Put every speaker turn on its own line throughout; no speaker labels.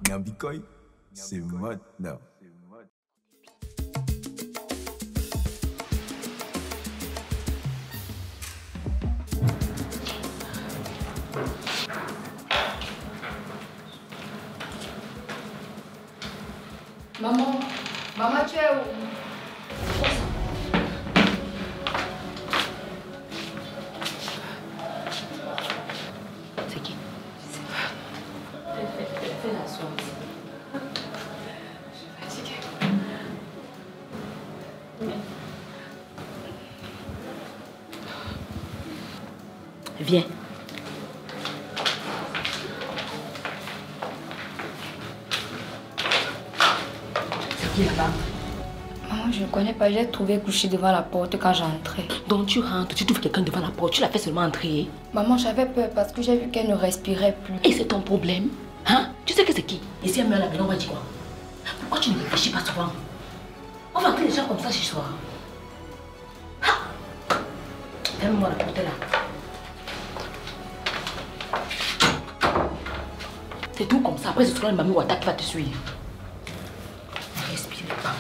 Nyambikoy, c'est maintenant.
Maman, tu es où?
C'est qui? Fais la soirée.
Je suis fatiguée.
Viens. C'est qui là-bas?
Maman, je ne connais pas. J'ai trouvé couché devant la porte quand j'entrais.
Donc tu rentres, tu trouves quelqu'un devant la porte, tu l'as fait seulement entrer.
Maman, j'avais peur parce que j'ai vu qu'elle ne respirait plus.
Et c'est ton problème? Hein? Tu sais que c'est qui? Et si elle meurt à la maison, on va dire quoi? Pourquoi tu ne réfléchis pas souvent? On va entrer les gens comme ça chez soi. Ferme-moi la porte là. C'est tout comme ça. Après, ce sera une mamie Wata qui va te suivre. Ne respire pas.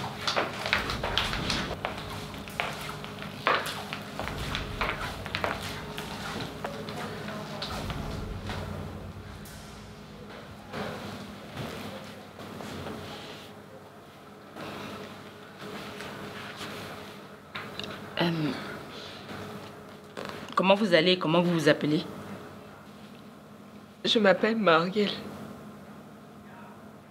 Comment vous allez? Comment vous vous appelez?
Je m'appelle Marielle.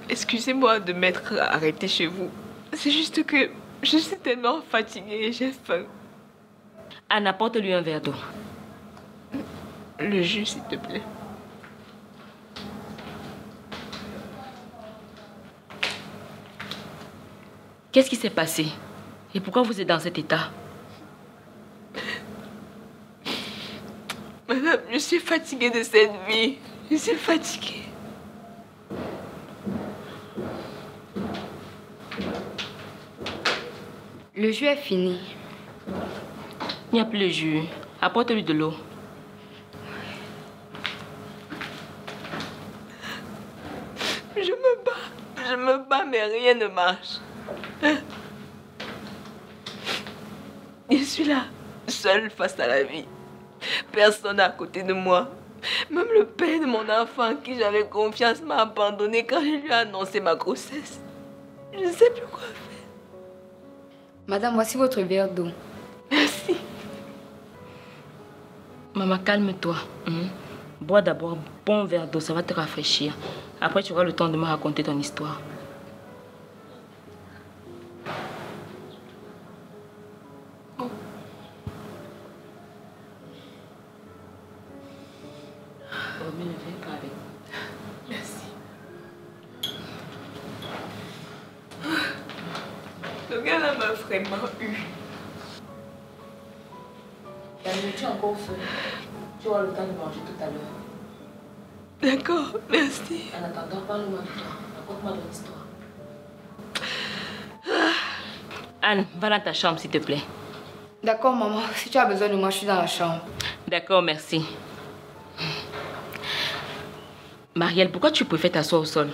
Excusez-moi de m'être arrêtée chez vous. C'est juste que je suis tellement fatiguée et j'ai faim.
Anne, apporte-lui un verre d'eau.
Le jus, s'il te plaît.
Qu'est-ce qui s'est passé? Et pourquoi vous êtes dans cet état?
Madame, je suis fatiguée de cette vie. Je suis fatiguée.
Le jus est fini.
Il n'y a plus de jus. Apporte-lui de l'eau.
Je me bats, mais rien ne marche. Je suis là, seule face à la vie. Personne à côté de moi. Même le père de mon enfant, en qui j'avais confiance, m'a abandonné quand je lui ai annoncé ma grossesse. Je ne sais plus quoi faire.
Madame, voici votre verre d'eau.
Merci.
Maman, calme-toi. Bois d'abord un bon verre d'eau, ça va te rafraîchir. Après, tu auras le temps de me raconter ton histoire. Remets le verre avec.
Merci. Le gars-là m'a vraiment eu.
La nourriture encore au feu. Tu auras le temps de manger tout à l'heure.
D'accord, merci.
En attendant, parle-moi de toi. Raconte-moi ton histoire. Anne, va dans ta chambre, s'il te plaît.
D'accord, maman. Si tu as besoin de moi, je suis dans la chambre.
D'accord, merci. Marielle, pourquoi tu préfères t'asseoir au sol?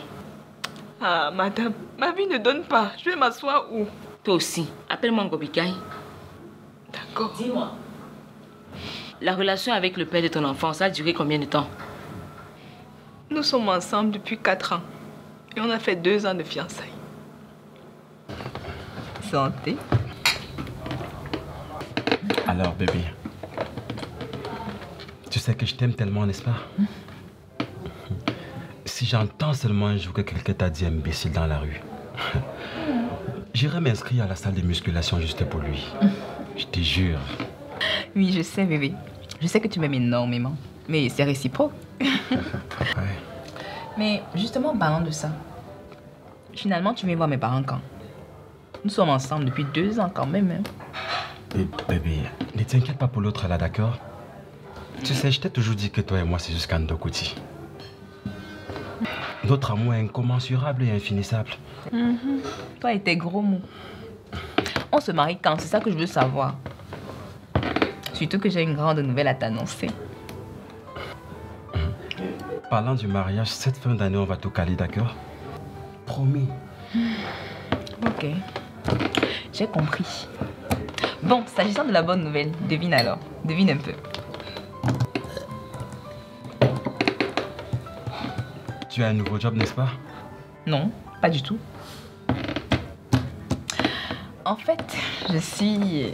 Ah, madame, ma vie ne donne pas. Je vais m'asseoir où?
Toi aussi, appelle-moi Ngobikai.
D'accord.
Dis-moi, la relation avec le père de ton enfant, ça a duré combien de temps?
Nous sommes ensemble depuis 4 ans. Et on a fait 2 ans de fiançailles. Santé.
Alors, bébé, tu sais que je t'aime tellement, n'est-ce pas? Si j'entends seulement un jour que quelqu'un t'a dit imbécile dans la rue, j'irai m'inscrire à la salle de musculation juste pour lui. Je te jure.
Oui, je sais, bébé. Je sais que tu m'aimes énormément. Mais c'est réciproque.
Ouais.
Mais justement, parlant de ça, finalement, tu viens voir mes parents quand? Nous sommes ensemble depuis 2 ans quand même. Hein.
Et, bébé, ne t'inquiète pas pour l'autre là, d'accord? Tu sais, je t'ai toujours dit que toi et moi, c'est juste Kandokouti. Notre amour est incommensurable et infinissable.
Toi et tes gros mots. On se marie quand? C'est ça que je veux savoir. Surtout que j'ai une grande nouvelle à t'annoncer.
Parlant du mariage, cette fin d'année, on va tout caler, d'accord? Promis.
Ok. J'ai compris. Bon, s'agissant de la bonne nouvelle, devine alors. Devine un peu.
Tu as un nouveau job, n'est-ce pas?
Non, pas du tout. En fait, je suis...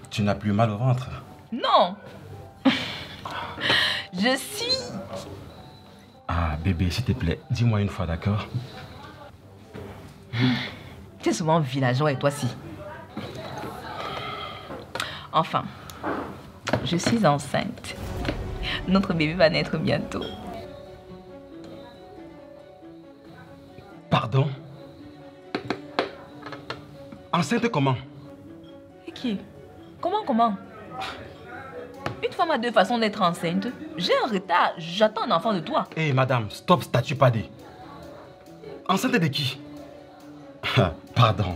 Tu n'as plus mal au ventre?
Non. Je suis...
Ah, bébé, s'il te plaît, dis-moi une fois, d'accord?
Tu es souvent villageois et toi si. Enfin, je suis enceinte. Notre bébé va naître bientôt.
Pardon? Enceinte comment?
Et qui? Comment? Une femme a 2 façons d'être enceinte. J'ai un retard, j'attends un enfant de toi.
Hé, madame, stop, statue padé. Enceinte de qui? Pardon.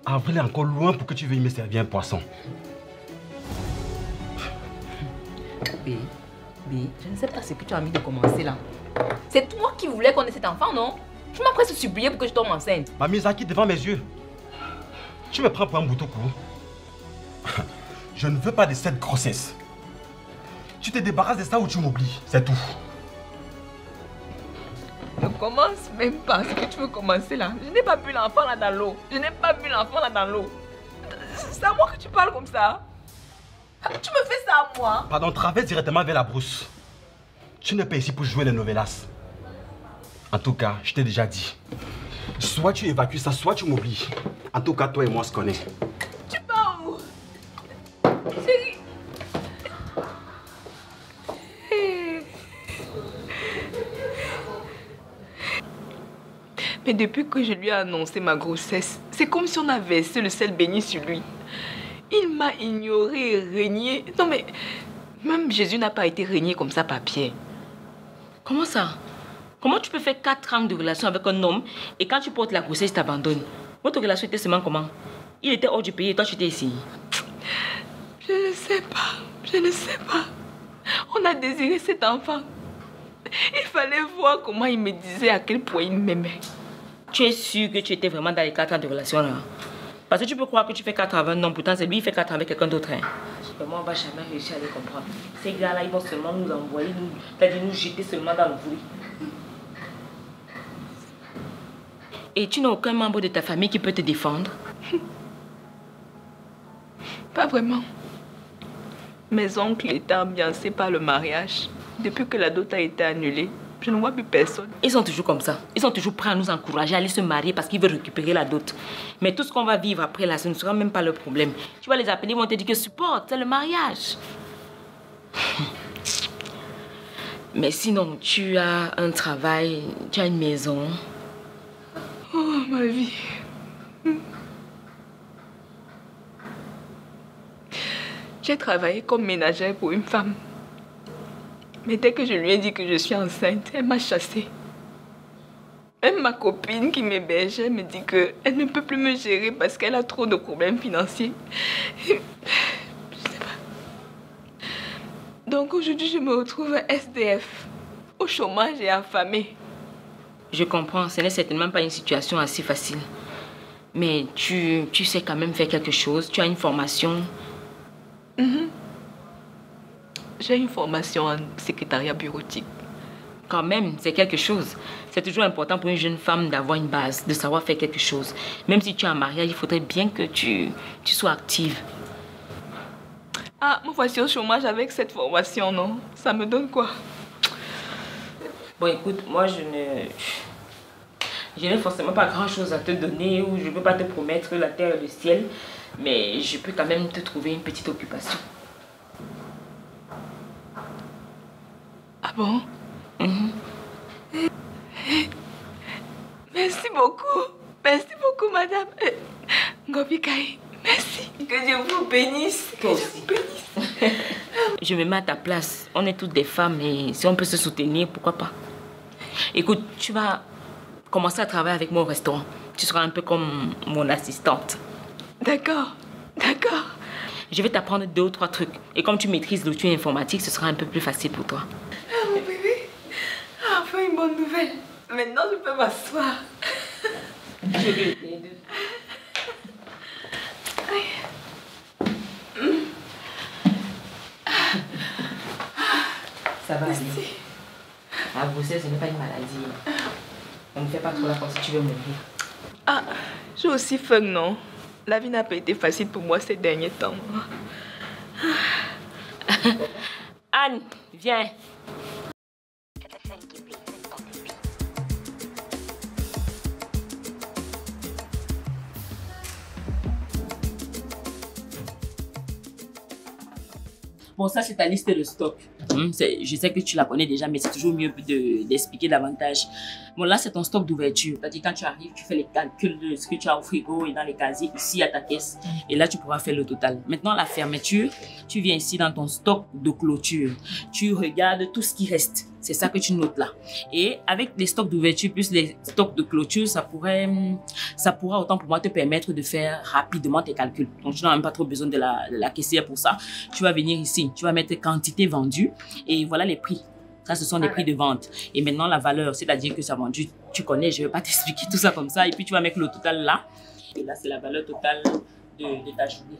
Avril est encore loin pour que tu veuilles me servir un poisson.
B, je ne sais pas ce que tu as envie de commencer là. C'est toi qui voulais qu'on ait cet enfant, non? Tu m'as presque supplié pour que je tombe enceinte.
Ma mise à qui devant mes yeux? Tu me prends pour un boutoukou? Je ne veux pas de cette grossesse. Tu te débarrasses de ça ou tu m'oublies, c'est tout.
Ne commence même pas ce que tu veux commencer là. Je n'ai pas vu l'enfant là dans l'eau. C'est à moi que tu parles comme ça. Tu me fais ça à moi.
Pardon, traverse directement vers la brousse. Tu n'es pas ici pour jouer les novellas. En tout cas, je t'ai déjà dit. Soit tu évacues ça, soit tu m'oublies. En tout cas, toi et moi, on se connaît.
Tu pars où? Chérie. Mais depuis que je lui ai annoncé ma grossesse, c'est comme si on avait versé le sel béni sur lui. Il m'a ignoré et régné. Non mais, même Jésus n'a pas été régné comme ça par Pierre.
Comment ça? Comment tu peux faire 4 ans de relation avec un homme et quand tu portes la grossesse, il t'abandonne? Votre relation était seulement comment? Il était hors du pays et toi tu étais ici.
Je ne sais pas. On a désiré cet enfant. Il fallait voir comment il me disait à quel point il m'aimait.
Tu es sûr que tu étais vraiment dans les 4 ans de relation là? Parce que tu peux croire que tu fais 4 ans avec un homme, pourtant c'est lui qui fait 4 ans avec quelqu'un d'autre. Hein. Moi, on ne va jamais réussir à les comprendre. Ces gars-là, ils vont seulement nous envoyer, c'est-à-dire nous jeter seulement dans le bruit. Et tu n'as aucun membre de ta famille qui peut te défendre?
Pas vraiment. Mes oncles étaient ambiancés par le mariage. Depuis que la dot a été annulée, je ne vois plus personne.
Ils sont toujours comme ça. Ils sont toujours prêts à nous encourager à aller se marier parce qu'ils veulent récupérer la dot. Mais tout ce qu'on va vivre après là, ce ne sera même pas leur problème. Tu vas les appeler, ils vont te dire que supporte, c'est le mariage. Mais sinon, tu as un travail, tu as une maison.
Oh, ma vie. J'ai travaillé comme ménagère pour une femme. Mais dès que je lui ai dit que je suis enceinte, elle m'a chassée. Même ma copine qui m'hébergeait me dit qu'elle ne peut plus me gérer parce qu'elle a trop de problèmes financiers. Je sais pas. Donc aujourd'hui, je me retrouve SDF, au chômage et affamée.
Je comprends, ce n'est certainement pas une situation assez facile. Mais tu sais quand même faire quelque chose, tu as une formation.
J'ai une formation en secrétariat bureautique.
Quand même, c'est quelque chose. C'est toujours important pour une jeune femme d'avoir une base, de savoir faire quelque chose. Même si tu es en mariage, il faudrait bien que tu sois active.
Ah, me voici au chômage avec cette formation, non? Ça me donne quoi?
Bon, écoute, moi, je n'ai forcément pas grand-chose à te donner ou je ne peux pas te promettre la terre et le ciel, mais je peux quand même te trouver une petite occupation.
Ah bon? Merci beaucoup. Merci beaucoup, madame. Ngobi Kai, merci. Que Dieu vous bénisse.
Toi aussi. Je me mets à ta place. On est toutes des femmes et si on peut se soutenir, pourquoi pas? Écoute, tu vas commencer à travailler avec moi au restaurant. Tu seras un peu comme mon assistante.
D'accord, d'accord.
Je vais t'apprendre 2 ou 3 trucs. Et comme tu maîtrises l'outil informatique, ce sera un peu plus facile pour toi.
Ah, mon bébé. Enfin, une bonne nouvelle. Maintenant, je peux m'asseoir.
Je vais t'aider. Ça va aller. La grossesse, ce n'est pas une maladie. On ne fait pas trop là comme si tu veux mourir.
Ah, j'ai aussi faim, non? La vie n'a pas été facile pour moi ces derniers temps.
Anne, viens. Bon, ça, c'est ta liste de stock. Je sais que tu la connais déjà, mais c'est toujours mieux d'expliquer davantage. Bon, là, c'est ton stock d'ouverture. C'est-à-dire, quand tu arrives, tu fais les calculs de ce que tu as au frigo et dans les casiers, ici, à ta caisse. Et là, tu pourras faire le total. Maintenant, la fermeture, tu viens ici dans ton stock de clôture. Tu regardes tout ce qui reste. C'est ça que tu notes là. Et avec les stocks d'ouverture plus les stocks de clôture, ça pourra autant pour moi te permettre de faire rapidement tes calculs. Donc, tu n'as même pas trop besoin de la caissière pour ça. Tu vas venir ici, tu vas mettre quantité vendue et voilà les prix. Ça, ce sont les prix de vente. Et maintenant, la valeur, c'est-à-dire que ça vendu, tu connais, je ne vais pas t'expliquer tout ça comme ça. Et puis, tu vas mettre le total là. Et là, c'est la valeur totale de ta journée.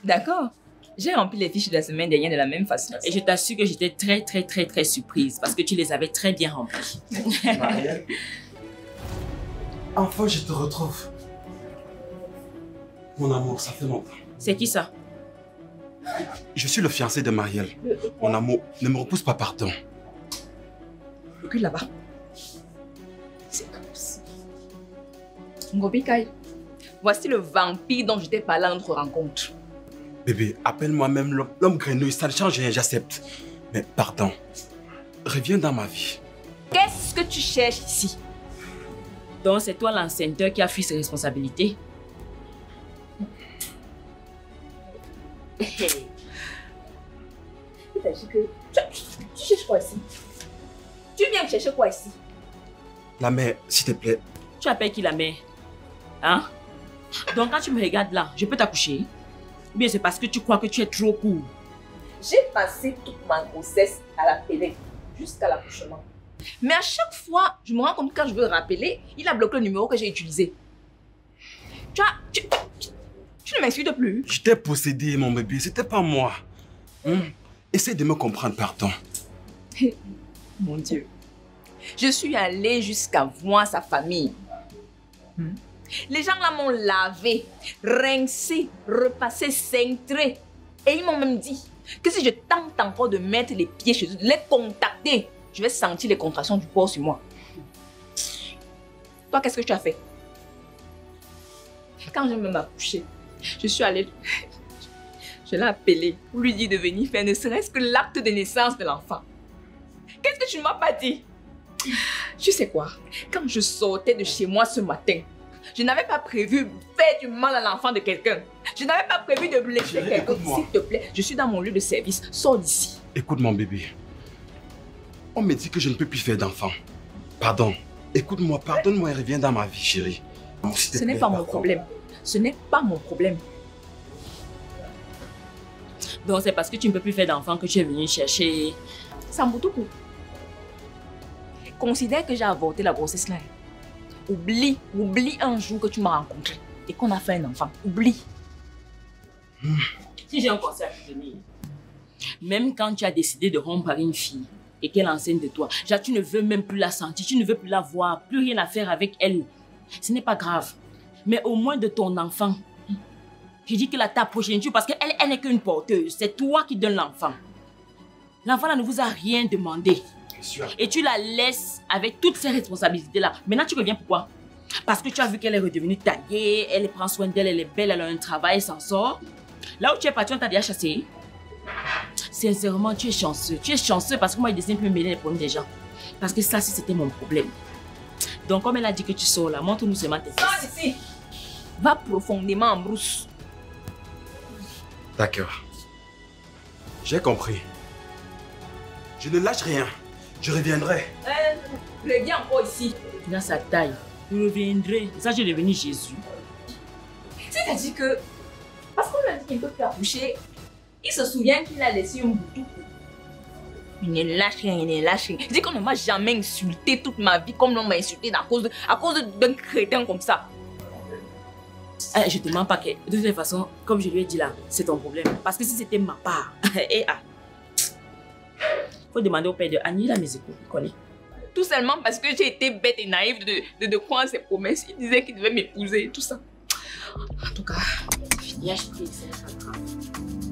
D'accord. J'ai rempli les fiches de la semaine dernière de la même façon.
Et je t'assure que j'étais très surprise parce que tu les avais très bien remplies.
Marielle, enfin je te retrouve. Mon amour, ça fait longtemps.
C'est qui ça?
Je suis le fiancé de Marielle. Mon amour, ne me repousse pas, pardon.
Recule là-bas. C'est comme ça. Ngobi Kai, voici le vampire dont je t'ai parlé à notre rencontre.
Bébé, appelle-moi même l'homme grenouille, ça ne change rien, j'accepte. Mais pardon, reviens dans ma vie.
Qu'est-ce que tu cherches ici?
Donc c'est toi l'enceinteur qui a fui ses responsabilités?
Tu cherches quoi ici? Tu viens me chercher quoi ici?
La mère, s'il te plaît.
Tu appelles qui la mère? Hein? Donc quand tu me regardes là, je peux t'accoucher? Ou bien c'est parce que tu crois que tu es trop court?
J'ai passé toute ma grossesse à l'appeler, jusqu'à l'accouchement. Mais à chaque fois, je me rends compte que quand je veux rappeler, il a bloqué le numéro que j'ai utilisé. Tu ne m'insultes plus.
Je t'ai possédé, mon bébé, c'était pas moi. Essaie de me comprendre, pardon.
Mon Dieu. Je suis allée jusqu'à voir sa famille. Les gens là m'ont lavé, rincé, repassé, cintré. Et ils m'ont même dit que si je tente encore de mettre les pieds chez eux, de les contacter, je vais sentir les contractions du corps sur moi. Toi, qu'est-ce que tu as fait? Quand je me m'accoucher, je suis allée... Je l'ai appelé pour lui dire de venir faire ne serait-ce que l'acte de naissance de l'enfant. Qu'est-ce que tu ne m'as pas dit? Tu sais quoi? Quand je sortais de chez moi ce matin, je n'avais pas prévu faire du mal à l'enfant de quelqu'un. Je n'avais pas prévu de blesser quelqu'un. S'il te plaît, je suis dans mon lieu de service. Sors d'ici.
Écoute mon bébé. On me dit que je ne peux plus faire d'enfant. Pardon. Écoute-moi, pardonne-moi et reviens dans ma vie, chérie.
Ce n'est pas mon problème. Ce n'est pas mon problème.
Donc c'est parce que tu ne peux plus faire d'enfant que tu es venu chercher...
Sambutuku. considère que j'ai avorté la grossesse là. Oublie un jour que tu m'as rencontré et qu'on a fait un enfant. Oublie.
Si j'ai un conseil à te donner, même quand tu as décidé de rompre avec une fille et qu'elle est enceinte de toi, genre tu ne veux même plus la sentir, tu ne veux plus la voir, plus rien à faire avec elle. Ce n'est pas grave. Mais au moins de ton enfant. Je dis que ta progéniture, parce qu'elle n'est qu'une porteuse. C'est toi qui donnes l'enfant. L'enfant là ne vous a rien demandé. Et tu la laisses avec toutes ces responsabilités-là. Maintenant, tu reviens pourquoi? Parce que tu as vu qu'elle est redevenue taillée, elle prend soin d'elle, elle est belle, elle a un travail, elle s'en sort. Là où tu es parti, on t'a déjà chassé. Sincèrement, tu es chanceux. Tu es chanceux parce que moi, je décide de me mêler les problèmes des gens. Parce que ça, c'était mon problème. Donc, comme elle a dit que tu sors là, montre-nous seulement tes fesses.
Sors ici. Va profondément en brousse.
D'accord. J'ai compris. Je ne lâche rien. Je reviendrai.
Reviens encore ici.
Il a sa taille. Je reviendrai. Ça, je suis devenu Jésus.
C'est-à-dire que, parce qu'on lui a dit qu'il ne peut plus accoucher, il se souvient qu'il a laissé un boutou. Il ne lâche rien, il ne lâche rien. Il dit qu'on ne m'a jamais insulté toute ma vie comme l'on m'a insulté à cause d'un crétin comme ça.
Je te mens pas que, de toute façon, comme je lui ai dit là, c'est ton problème. Parce que si c'était ma part, faut demander au père de Annie, là, mes écoutes, il connaît.
Tout seulement parce que j'ai été bête et naïve de croire ses promesses. Il disait qu'il devait m'épouser, tout ça. En tout cas,
c'est fini, je prie, c'est pas grave.